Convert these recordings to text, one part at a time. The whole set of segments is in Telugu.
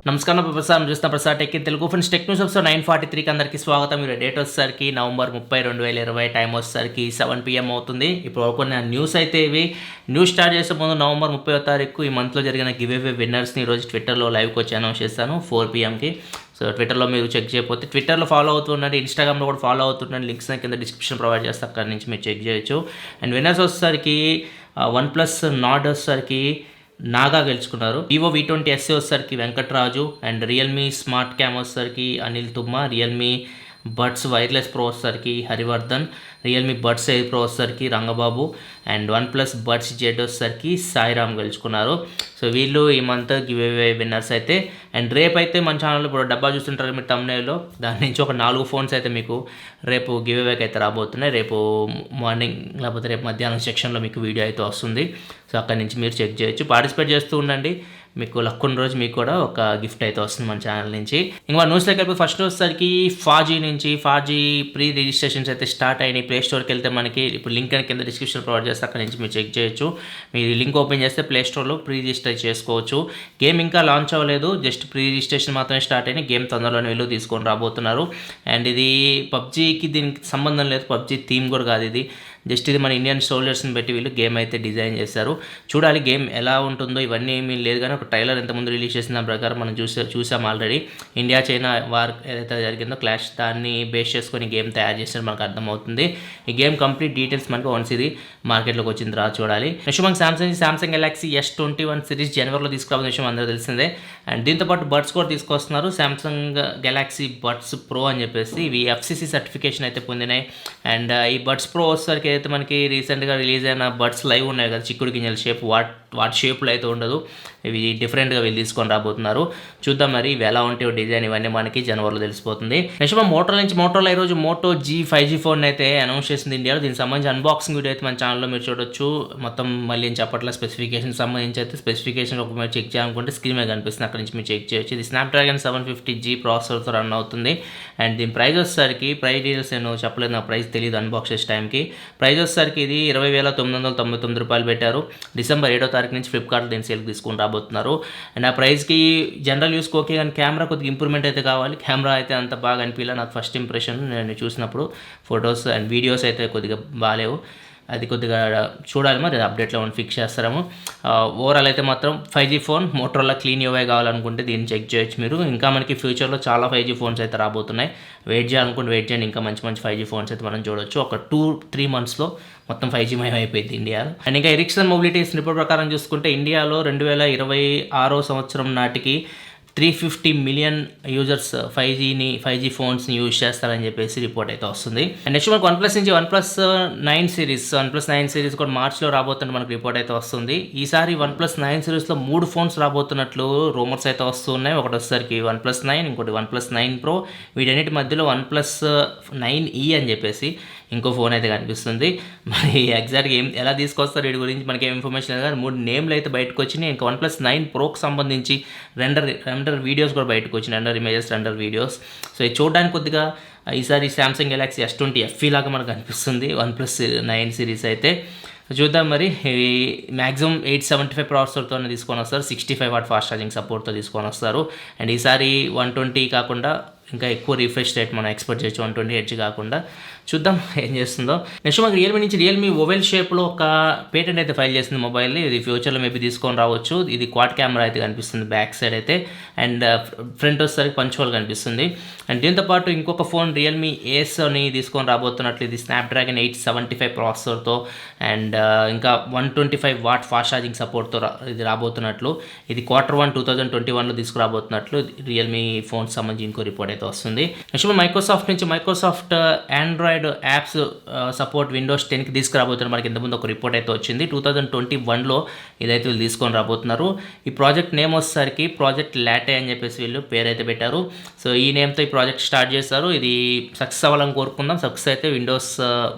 నమస్కారం ప్రసాద్ చూస్తున్న Prasad tech Telugu friends tech news episode 943కి అందరికీ స్వాగతం. మీరు డేట్ వచ్చేసరికి నవంబర్ 30, 2020 టైం వచ్చేసరికి 7 PM అవుతుంది. ఇప్పుడు కొన్ని న్యూస్ అయితే ఇవి న్యూస్ స్టార్ట్ చేసే ముందు నవంబర్ 30వ తారీఖు ఈ మంత్లో జరిగిన గివ్ అవే విన్నర్స్ని ఈరోజు ట్విట్టర్లో లైవ్కి వచ్చి అనౌన్స్ చేస్తాను 4 PMకి. సో ట్విట్టర్లో మీరు చెక్ చేయకపోతే ట్విట్టర్లో ఫాలో అవుతుండండి, ఇన్స్టాగ్రామ్లో కూడా ఫాలో అవుతుండండి. లింక్స్ కింద డిస్క్రిప్షన్ ప్రొవైడ్ చేస్తే అక్కడి నుంచి మీరు చెక్ చేయొచ్చు. అండ్ విన్నర్స్ వచ్చేసరికి OnePlus Nord వచ్చేసరికి నాగా గెలుచుకున్నారు. వివో V20 SE వచ్చేసరికి Venkatraju. And Realme smart cam వచ్చేసరికి Anil Thumma. Realme buds wireless pro వచ్చేసరికి Harivardhan. Realme buds air pro వచ్చేసరికి Rangababu. And OnePlus buds Z వచ్చేసరికి సాయిరామ్ గెలుచుకున్నారు. సో వీళ్ళు ఈ మంత్ గివ్ అవే విన్నర్స్ అయితే. అండ్ రేపు అయితే మన ఛానల్లో ఇప్పుడు డబ్బా చూస్తుంటారు మీరు తమ్నేల్లో, దాని నుంచి ఒక 4 ఫోన్స్ అయితే మీకు రేపు గివ్ అవేకి అయితే రాబోతున్నాయి. రేపు మార్నింగ్ లేకపోతే రేపు మధ్యాహ్నం సెక్షన్లో మీకు వీడియో అయితే వస్తుంది. సో అక్కడి నుంచి మీరు చెక్ చేయొచ్చు, పార్టిసిపేట్ చేస్తూ ఉండండి. మీకు లక్ ఉన్న రోజు మీకు కూడా ఒక గిఫ్ట్ అయితే వస్తుంది మన ఛానల్ నుంచి. ఇంకా న్యూస్లోకి వెళ్ళి ఫస్ట్ వచ్చేసరికి 4G నుంచి 4G ప్రీ రిజిస్ట్రేషన్స్ అయితే స్టార్ట్ అయినాయి. ప్లే స్టోర్కి వెళ్తే మనకి ఇప్పుడు లింక్ అని కింద డిస్క్రిప్షన్ ప్రొవైడ్ చేస్తే అక్కడ నుంచి మీరు చెక్ చేయొచ్చు. మీరు లింక్ ఓపెన్ చేస్తే ప్లే స్టోర్లో ప్రీ రిజిస్టర్ చేసుకోవచ్చు. గేమ్ ఇంకా లాంచ్ అవ్వలేదు, జస్ట్ ప్రీ రిజిస్ట్రేషన్ మాత్రమే స్టార్ట్ అయినాయి. గేమ్ తొందరలోనే వెళ్ళి తీసుకొని రాబోతున్నారు. అండ్ ఇది పబ్జీకి దీనికి సంబంధం లేదు, పబ్జీ థీమ్ కూడా కాదు ఇది. జస్ట్ ఇది మన ఇండియన్ సోల్జర్స్ని పెట్టి వీళ్ళు గేమ్ అయితే డిజైన్ చేశారు. చూడాలి గేమ్ ఎలా ఉంటుందో. ఇవన్నీ ఏమీ లేదు కానీ ఒక ట్రైలర్ ఎంతమంది రిలీజ్ చేసిన దాని ప్రకారం మనం చూసాం ఆల్రెడీ. ఇండియా చైనా వార్ ఏదైతే జరిగిందో క్లాష్, దాన్ని బేస్ చేసుకొని గేమ్ తయారు చేసినట్టు మనకు అర్థమవుతుంది. ఈ గేమ్ కంప్లీట్ డీటెయిల్స్ మనకు వన్స్ ఇది మార్కెట్లోకి వచ్చిన తర్వాత చూడాలి. నెక్స్ట్ మనకి సామ్సంగ్ గెలాక్సీ S21 సిరీస్ జనవరిలో తీసుకురావాల్సిన విషయం అందరూ తెలిసిందే. అండ్ దీంతోపాటు బడ్స్ కూడా తీసుకొస్తున్నారు, సామ్సంగ్ గెలాక్సీ బడ్స్ ప్రో అని చెప్పేసి. ఇవి FCC సర్టిఫికేషన్ అయితే పొందినాయి. అండ్ ఈ బడ్స్ ప్రో వచ్చేసరికి అయితే మనకి రీసెంట్గా రిలీజ్ అయిన బడ్స్ లైవ్ ఉన్నాయి కదా, చిక్కుడు గింజల షేప్, వాటి షేప్లో అయితే ఉండదు. ఇవి డిఫరెంట్గా వీళ్ళు తీసుకొని రాబోతున్నారు. చూద్దాం మరి ఇవి ఎలా ఉంటాయో డిజైన్, ఇవన్నీ మనకి జనవరిలో తెలిసిపోతుంది. నెక్స్ట్ మనం మోటోలో ఈరోజు Moto G 5G ఫోన్ అయితే అనౌన్స్ చేసింది ఇండియాలో. దీనికి సంబంధించి అన్బాక్సింగ్ వీడియో అయితే మన ఛానల్లో మీరు చూడొచ్చు. మొత్తం మళ్ళీ ఏం చెప్పట్ల, స్పెసిఫికేషన్ సంబంధించి అయితే స్పెసిఫికేషన్ ఒక మీరు చెక్ చేయాలనుకుంటే స్క్రీన్ మీద కనిపిస్తుంది, అక్కడ నుంచి మీరు చెక్ చేయొచ్చు. ఇది Snapdragon 750G ప్రాసెసర్తో రన్ అవుతుంది. అండ్ దీని ప్రైస్ వచ్చేసరికి, ప్రైస్ డీటెయిల్స్ నేను చెప్పలేదు, నా ప్రైస్ తెలియదు అన్బాక్స్ చేసే టైంకి. ప్రైస్ వచ్చేసరికి ఇది 20,999 రూపాయలు పెట్టారు. డిసెంబర్ 7వ తారీఖు నుంచి ఫ్లిప్కార్ట్లో దీన్ని సేల్కి తీసుకొని రాబోతున్నారు. అండ్ ఆ ప్రైస్కి జనరల్ యూస్కి ఓకే, కానీ కెమెరా కొద్దిగా ఇంప్రూవ్మెంట్ అయితే కావాలి. కెమెరా అయితే అంత బాగా అనిపించలే నాకు ఫస్ట్ ఇంప్రెషన్. నేను చూసినప్పుడు ఫొటోస్ అండ్ వీడియోస్ అయితే కొద్దిగా బాగాలేవు. అది కొద్దిగా చూడాలి, మరి అప్డేట్లో ఫిక్స్ చేస్తారేమో. ఓవరాల్ అయితే మాత్రం 5G phone Motorola clean UI కావాలనుకుంటే దీన్ని చెక్ చేయొచ్చు మీరు. ఇంకా మనకి ఫ్యూచర్లో చాలా 5G ఫోన్స్ అయితే రాబోతున్నాయి. వెయిట్ చేయండి, ఇంకా మంచి 5G ఫోన్స్ అయితే మనం చూడొచ్చు. ఒక 2-3 మంత్స్లో మొత్తం 5G మయం అయిపోయింది ఇండియాలో. అండ్ ఇంకా ఎరిక్సన్ మొబిలిటీ రిపోర్ట్ ప్రకారం చూసుకుంటే ఇండియాలో 2026 సంవత్సరం నాటికి 350 మిలియన్ యూజర్స్ 5G ఫోన్స్ని యూజ్ చేస్తారని చెప్పేసి రిపోర్ట్ అయితే వస్తుంది. అండ్ నెక్స్ట్ మనకు OnePlus నుంచి OnePlus 9 సిరీస్ కూడా మార్చ్లో రాబోతున్న మనకు రిపోర్ట్ అయితే వస్తుంది. ఈసారి OnePlus 9 సిరీస్లో 3 ఫోన్స్ రాబోతున్నట్లు రూమర్స్ అయితే వస్తున్నాయి. ఒకటి వచ్చేసరికి OnePlus 9, ఇంకోటి OnePlus 9 Pro. వీటన్నిటి మధ్యలో OnePlus 9E అని చెప్పేసి ఇంకో ఫోన్ అయితే కనిపిస్తుంది. మరి ఎగ్జాక్ట్గా ఎలా తీసుకొస్తారు వీటి గురించి మనకి ఏం ఇన్ఫర్మేషన్ లేదు, కానీ 3 నేమ్లు అయితే బయటకు వచ్చినాయి. ఇంకా OnePlus 9 Proకి సంబంధించి రెండర్ వీడియోస్ కూడా బయటకు వచ్చినాయి, render images, render videos. So ఇది చూడడానికి కొద్దిగా ఈసారి సామ్సంగ్ గెలాక్సీ S20 FE లాగా మనకు అనిపిస్తుంది OnePlus 9 సిరీస్ అయితే. చూద్దాం మరి. ఇవి మ్యాక్సిమం 875 ప్రాసెసర్తోనే తీసుకొని వస్తారు, 65 వాట్ ఫాస్ట్ ఛార్జింగ్ సపోర్ట్తో తీసుకొని వస్తారు. అండ్ ఈసారి 120 కాకుండా ఇంకా ఎక్కువ రిఫ్రెష్ రేట్ మనం ఎక్స్పెక్ట్ చేయొచ్చు, 120Hz కాకుండా. చూద్దాం ఏం చేస్తుందో. నెక్స్ట్ మనకి రియల్మీ ఓవెల్ షేప్లో ఒక పేటెంట్ అయితే ఫైల్ చేసింది మొబైల్ని. ఇది ఫ్యూచర్లో మేబీ తీసుకొని రావచ్చు. ఇది క్వాడ్ కెమెరా అయితే కనిపిస్తుంది బ్యాక్ సైడ్ అయితే. అండ్ ఫ్రంట్ వచ్చేసరికి పంచోల్ కనిపిస్తుంది. అండ్ దీంతోపాటు ఇంకొక ఫోన్ రియల్మీ ఏస్ అని తీసుకొని రాబోతున్నట్లు. ఇది Snapdragon 875 ప్రాసెసర్తో అండ్ ఇంకా 125 వాట్ ఫాస్ట్ ఛార్జింగ్ సపోర్ట్తో ఇది రాబోతున్నట్లు. ఇది Q1 2021లో తీసుకురాబోతున్నట్లు రియల్మీ ఫోన్స్ సంబంధించి ఇంకో రిపోర్ట్ అయితే వస్తుంది. నెక్స్ట్ మైక్రోసాఫ్ట్ నుంచి Microsoft Android apps support Windows 10కి తీసుకురాబోతున్నారు. మనకి ఇంతకుముందు ఒక రిపోర్ట్ అయితే వచ్చింది. 2021లో ఇదైతే వీళ్ళు తీసుకొని రాబోతున్నారు. ఈ ప్రాజెక్ట్ నేమ్ వచ్చేసరికి ప్రాజెక్ట్ లాటే అని చెప్పేసి వీళ్ళు పేరు అయితే పెట్టారు. సో ఈ నేమ్తో ఈ ప్రాజెక్ట్ స్టార్ట్ చేస్తారు. ఇది సక్సెస్ అవ్వాలని కోరుకుందాం. సక్సెస్ అయితే విండోస్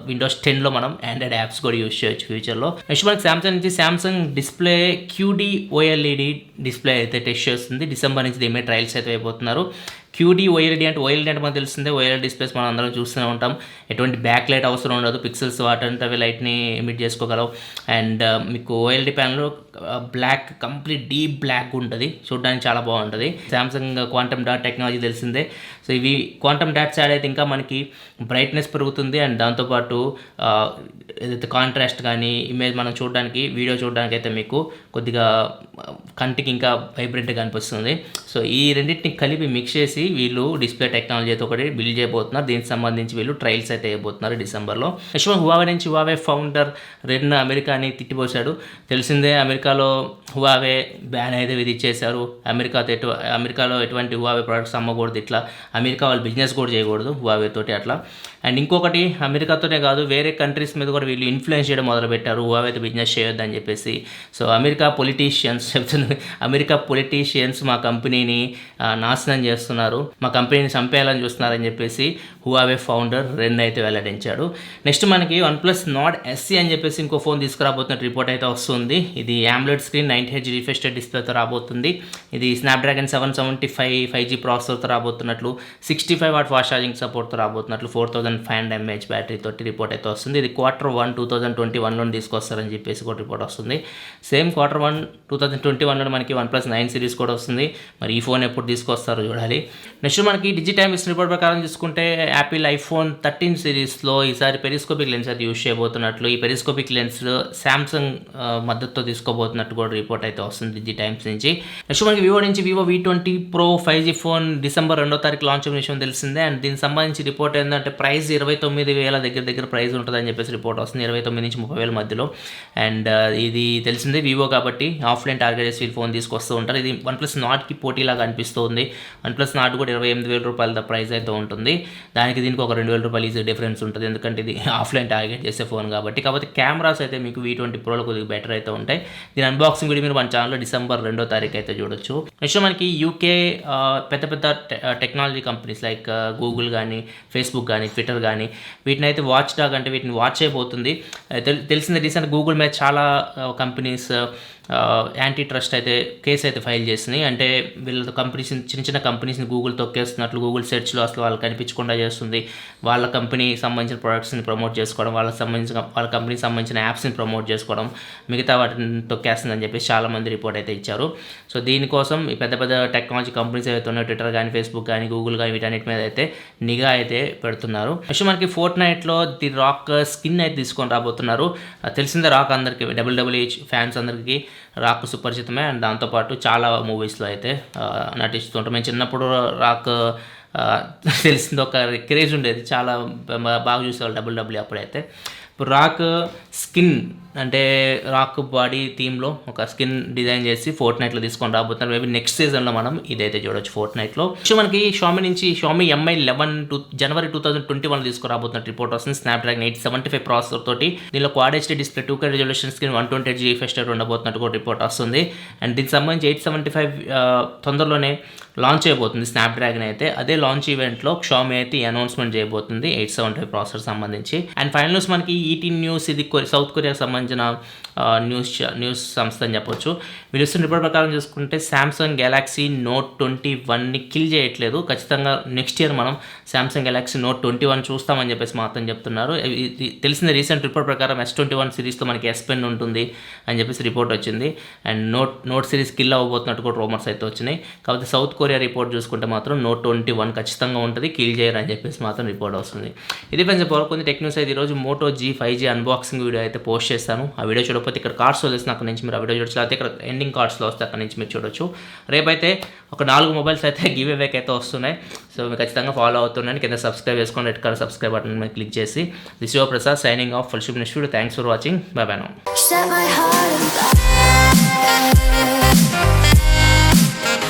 10లో మనం ఆండ్రాయిడ్ యాప్స్ కూడా యూజ్ చేయొచ్చు ఫ్యూచర్లో. నెక్స్ట్ మనకి సామ్సంగ్ నుంచి Samsung display QD OLED display అయితే టెస్ట్ చేస్తుంది. డిసెంబర్ నుంచి దీని మీద ట్రయల్స్ అయితే అయిపోతున్నారు. QD OLED అంటే మనకు తెలిసిందే, OLED డిస్ప్లేస్ మనం అందరం చూస్తూనే ఉంటాం. ఎటువంటి బ్యాక్ లైట్ అవసరం ఉండదు, పిక్సెల్స్ వాటంటే అవి లైట్ని ఎమిట్ చేసుకోగలవు. అండ్ మీకు OLED panel black complete deep black ఉంటుంది, చూడడానికి చాలా బాగుంటుంది. శాంసంగ్ క్వాంటమ్ డాట్ టెక్నాలజీ తెలిసిందే. సో ఇవి క్వాంటమ్ డాట్స్ యాడ్ అయితే ఇంకా మనకి బ్రైట్నెస్ పెరుగుతుంది అండ్ దాంతోపాటు ఏదైతే కాంట్రాస్ట్ కానీ ఇమేజ్ మనం చూడడానికి వీడియో చూడడానికి అయితే మీకు కొద్దిగా కంటికి ఇంకా వైబ్రెంట్గా అనిపిస్తుంది. సో ఈ రెండింటిని కలిపి మిక్స్ చేసి వీళ్ళు డిస్ప్లే టెక్నాలజీ అయితే ఒకటి బిల్డ్ చేయబోతున్నారు. దీనికి సంబంధించి వీళ్ళు ట్రయల్స్ అయితే వేయబోతున్నారు డిసెంబర్లో. నెక్స్ట్ హువావే నుంచి హువావే ఫౌండర్ రెన్ అమెరికాని తిట్టిపోశాడు. తెలిసిందే అమెరికాలో హువావే బ్యాన్ అయితే విధించేశారు. అమెరికాలో ఎటువంటి హువావే ప్రొడక్ట్స్ అమ్మకూడదు, ఇట్లా అమెరికా వాళ్ళు బిజినెస్ కూడా చేయకూడదు హువావే తోటి అట్లా. అండ్ ఇంకొకటి అమెరికాతోనే కాదు వేరే కంట్రీస్ మీద కూడా వీళ్ళు ఇన్ఫ్లుయెన్స్ చేయడం మొదలుపెట్టారు, హువావేతో బిజినెస్ చేయొద్దని చెప్పేసి. సో అమెరికా పొలిటీషియన్స్ మా కంపెనీని నాశనం చేస్తున్నారు, మా కంపెనీని చంపేయాలని చూస్తున్నారని చెప్పేసి హువావే ఫౌండర్ రెన్ అయితే వెల్లడించాడు. నెక్స్ట్ మనకి OnePlus Nord SE అని చెప్పేసి ఇంకో ఫోన్ తీసుకురాబోతున్న రిపోర్ట్ అయితే వస్తుంది. ఇది AMOLED స్క్రీన్ 90Hz రిఫ్రెష్ డిస్ప్లేతో రాబోతుంది. ఇది Snapdragon 775 5G ప్రాసెసర్తో రాబోతున్నట్లు, 65 watt fast charging సపోర్ట్తో రాబోతున్నట్లు, 4500 mAh బ్యాటరీ తోటి రిపోర్ట్ అయితే వస్తుంది. ఇది Q1 2021లో తీసుకొస్తారని చెప్పేసి కూడా రిపోర్ట్ వస్తుంది. సేమ్ Q1 2021లో మనకి OnePlus 9 సిరీస్ కూడా వస్తుంది. మరి ఈ ఫోన్ ఎప్పుడు తీసుకొస్తారో చూడాలి. నెక్స్ట్ మనకి డిజిటైమ్స్ రిపోర్ట్ ప్రకారం చూసుకుంటే యాపిల్ iPhone 13 సిరీస్లో ఈసారి పెరిస్కోపిక్ లెన్స్ అయితే యూజ్ చేయబోతున్నట్లు, ఈ పెరిస్కోపిక్ లెన్స్ శాంసంగ్ మద్దతుతో తీసుకోబోతున్నట్టు కూడా రిపోర్ట్ అయితే వస్తుంది డిజిటైమ్స్ నుంచి. నెక్స్ట్ మనకి వివో నుంచి Vivo V20 Pro 5G phone December 2వ తారీఖు లాంచ్ అయిన విషయం తెలిసిందే. అండ్ దీనికి సంబంధించి రిపోర్ట్ ఏంటంటే ప్రైస్ 29,000 దగ్గర ప్రైస్ ఉంటుందని చెప్పేసి రిపోర్ట్ వస్తుంది, 29,000 నుంచి 30,000 మధ్యలో. అండ్ ఇది తెలిసిందే వివో కాబట్టి ఆఫ్లైన్ టార్గెట్ చేసి వీళ్ళు ఫోన్ తీసుకొస్తూ ఉంటారు. ఇది OnePlus Nordకి పోటీలాగా అనిపిస్తుంది. OnePlus Nord కూడా 28,000 రూపాయల ప్రైస్ అయితే ఉంటుంది, దానికి దీనికి ఒక 2,000 రూపాయలు ఈజీ డిఫరెన్స్ ఉంటుంది, ఎందుకంటే ఇది ఆఫ్లైన్ టార్గెట్ చేసే ఫోన్ కాబట్టి. కాకపోతే కెమెరాస్ అయితే మీకు V20 Proలో కొద్దిగా బెటర్ అయితే ఉంటాయి. దీని అన్బాక్సింగ్ వీడియో మీరు మన ఛానల్లో డిసెంబర్ 2వ తారీఖు అయితే చూడొచ్చు. నెక్స్ట్ మనకి యూకే పెద్ద టెక్నాలజీ కంపెనీస్ లైక్ గూగుల్ కానీ ఫేస్బుక్ కానీ ట్విట్టర్ కానీ వీటిని అయితే వాచ్ డాగ్ అంటే వీటిని వాచ్ చేయబోతుంది. తెలిసిందే రీసెంట్ గూగుల్ మీద చాలా కంపెనీస్ యాంటీ ట్రస్ట్ అయితే కేసు అయితే ఫైల్ చేసినాయి. అంటే వీళ్ళ కంపెనీస్ చిన్న కంపెనీస్ని గూగుల్ తొక్కేస్తున్నట్లు, గూగుల్ సెర్చ్లో అసలు వాళ్ళు కనిపించకుండా చేస్తుంది, వాళ్ళ కంపెనీకి సంబంధించిన ప్రొడక్ట్స్ని ప్రమోట్ చేసుకోవడం, వాళ్ళ కంపెనీకి సంబంధించిన యాప్స్ని ప్రమోట్ చేసుకోవడం, మిగతా వాటిని తొక్కేస్తుందని చెప్పేసి చాలామంది రిపోర్ట్ అయితే ఇచ్చారు. సో దీనికోసం ఈ పెద్ద టెక్నాలజీ కంపెనీస్ ఏవైతే ఉన్నాయో ట్విట్టర్ కానీ ఫేస్బుక్ కానీ గూగుల్ కానీ వీటన్నిటి మీద అయితే నిఘా అయితే పెడుతున్నారు. నెక్స్ట్ మనకి Fortniteలో ది రాక్ స్కిన్ అయితే తీసుకొని రాబోతున్నారు. తెలిసిందే రాక్ అందరికీ WWE ఫ్యాన్స్ అందరికీ రాక్ సుపరిచితమే. అండ్ దాంతోపాటు చాలా మూవీస్లో అయితే నటిస్తుంటాం. మేము చిన్నప్పుడు రాక్ తెలిసింది ఒక క్రేజ్ ఉండేది, చాలా బాగా చూసేవాళ్ళు WWE అప్పుడైతే. ఇప్పుడు రాక్ స్కిన్ అంటే రాక్ బాడీ థీమ్లో ఒక స్కిన్ డిజైన్ చేసి Fortniteలో తీసుకొని రాబోతున్నారు. మేబీ నెక్స్ట్ సీజన్లో మనం ఇదైతే చూడొచ్చు Fortniteలో. సో మనకి షామీ నుంచి షామీ Mi 11 జనవరి 2021 తీసుకురాబోతున్నట్టు రిపోర్ట్ వస్తుంది. స్నాప్డ్రాగన్ 875 ప్రాసెసర్ తోటి, దీనిలో Quad HD display 2K resolution screen 120Hz refresh rate ఉండబోతున్నట్టు కూడా రిపోర్ట్ వస్తుంది. అండ్ దీనికి సంబంధించి 875 తొందరలోనే లాంచ్ అయిపోతుంది స్నాప్డ్రాగన్ అయితే. అదే లాంచ్ ఈవెంట్లో షామీ అయితే అనౌన్స్మెంట్ చేయబోతుంది 875 ప్రాసెసర్ సంబంధించి. అండ్ ఫైనల్ న్యూస్ మనకి ET న్యూస్, ఇది సౌత్ కొరియాకి సంబంధించిన న్యూస్ సంస్థ అని చెప్పొచ్చు. వీళ్ళు ఇస్తున్న రిపోర్ట్ ప్రకారం చూసుకుంటే శాంసంగ్ గెలాక్సీ Note 21ని కిల్ చేయట్లేదు, ఖచ్చితంగా నెక్స్ట్ ఇయర్ మనం శాంసంగ్ గెలాక్సీ Note 21 చూస్తామని చెప్పేసి మాత్రం చెప్తున్నారు. తెలిసిన రీసెంట్ రిపోర్ట్ ప్రకారం S21 సిరీస్లో మనకి S Pen ఉంటుంది అని చెప్పేసి రిపోర్ట్ వచ్చింది. అండ్ నోట్ సిరీస్ కిల్ అవ్వబోతున్నట్టు కూడా రూమర్స్ అయితే వచ్చినాయి. కాకపోతే సౌత్ కొరియా రిపోర్ట్ చూసుకుంటే మాత్రం Note 21 ఖచ్చితంగా ఉంటుంది, కిల్ చేయరు అని చెప్పేసి మాత్రం రిపోర్ట్ వస్తుంది. ఇది ఫ్రెండ్స్ కొన్ని టెక్ న్యూస్ అయితే ఈరోజు Moto G5G అన్బాక్సింగ్ వీడియో అయితే పోస్ట్ చేస్తాను. ఆ వీడియో చూడకపోతే ఇక్కడ కార్డ్స్లో తెలిసిన అక్కడ నుంచి మీరు ఆ వీడియో చూడొచ్చు, లేకపోతే ఇక్కడ ఎండింగ్ కార్డ్స్లో వస్తే అక్కడ నుంచి మీరు చూడొచ్చు. రేపైతే ఒక 4 మొబైల్స్ అయితే గివ్ అవేకి అయితే వస్తున్నాయి. సో మీరు ఖచ్చితంగా ఫాలో అవుతున్నాను. కింద సబ్స్క్రైబ్ చేసుకొని రెడ్ కలర్ సబ్స్క్రైబ్ బటన్ మీద క్లిక్ చేసి. This your Prasad signing off. Full next video. Thanks for watching. By by now.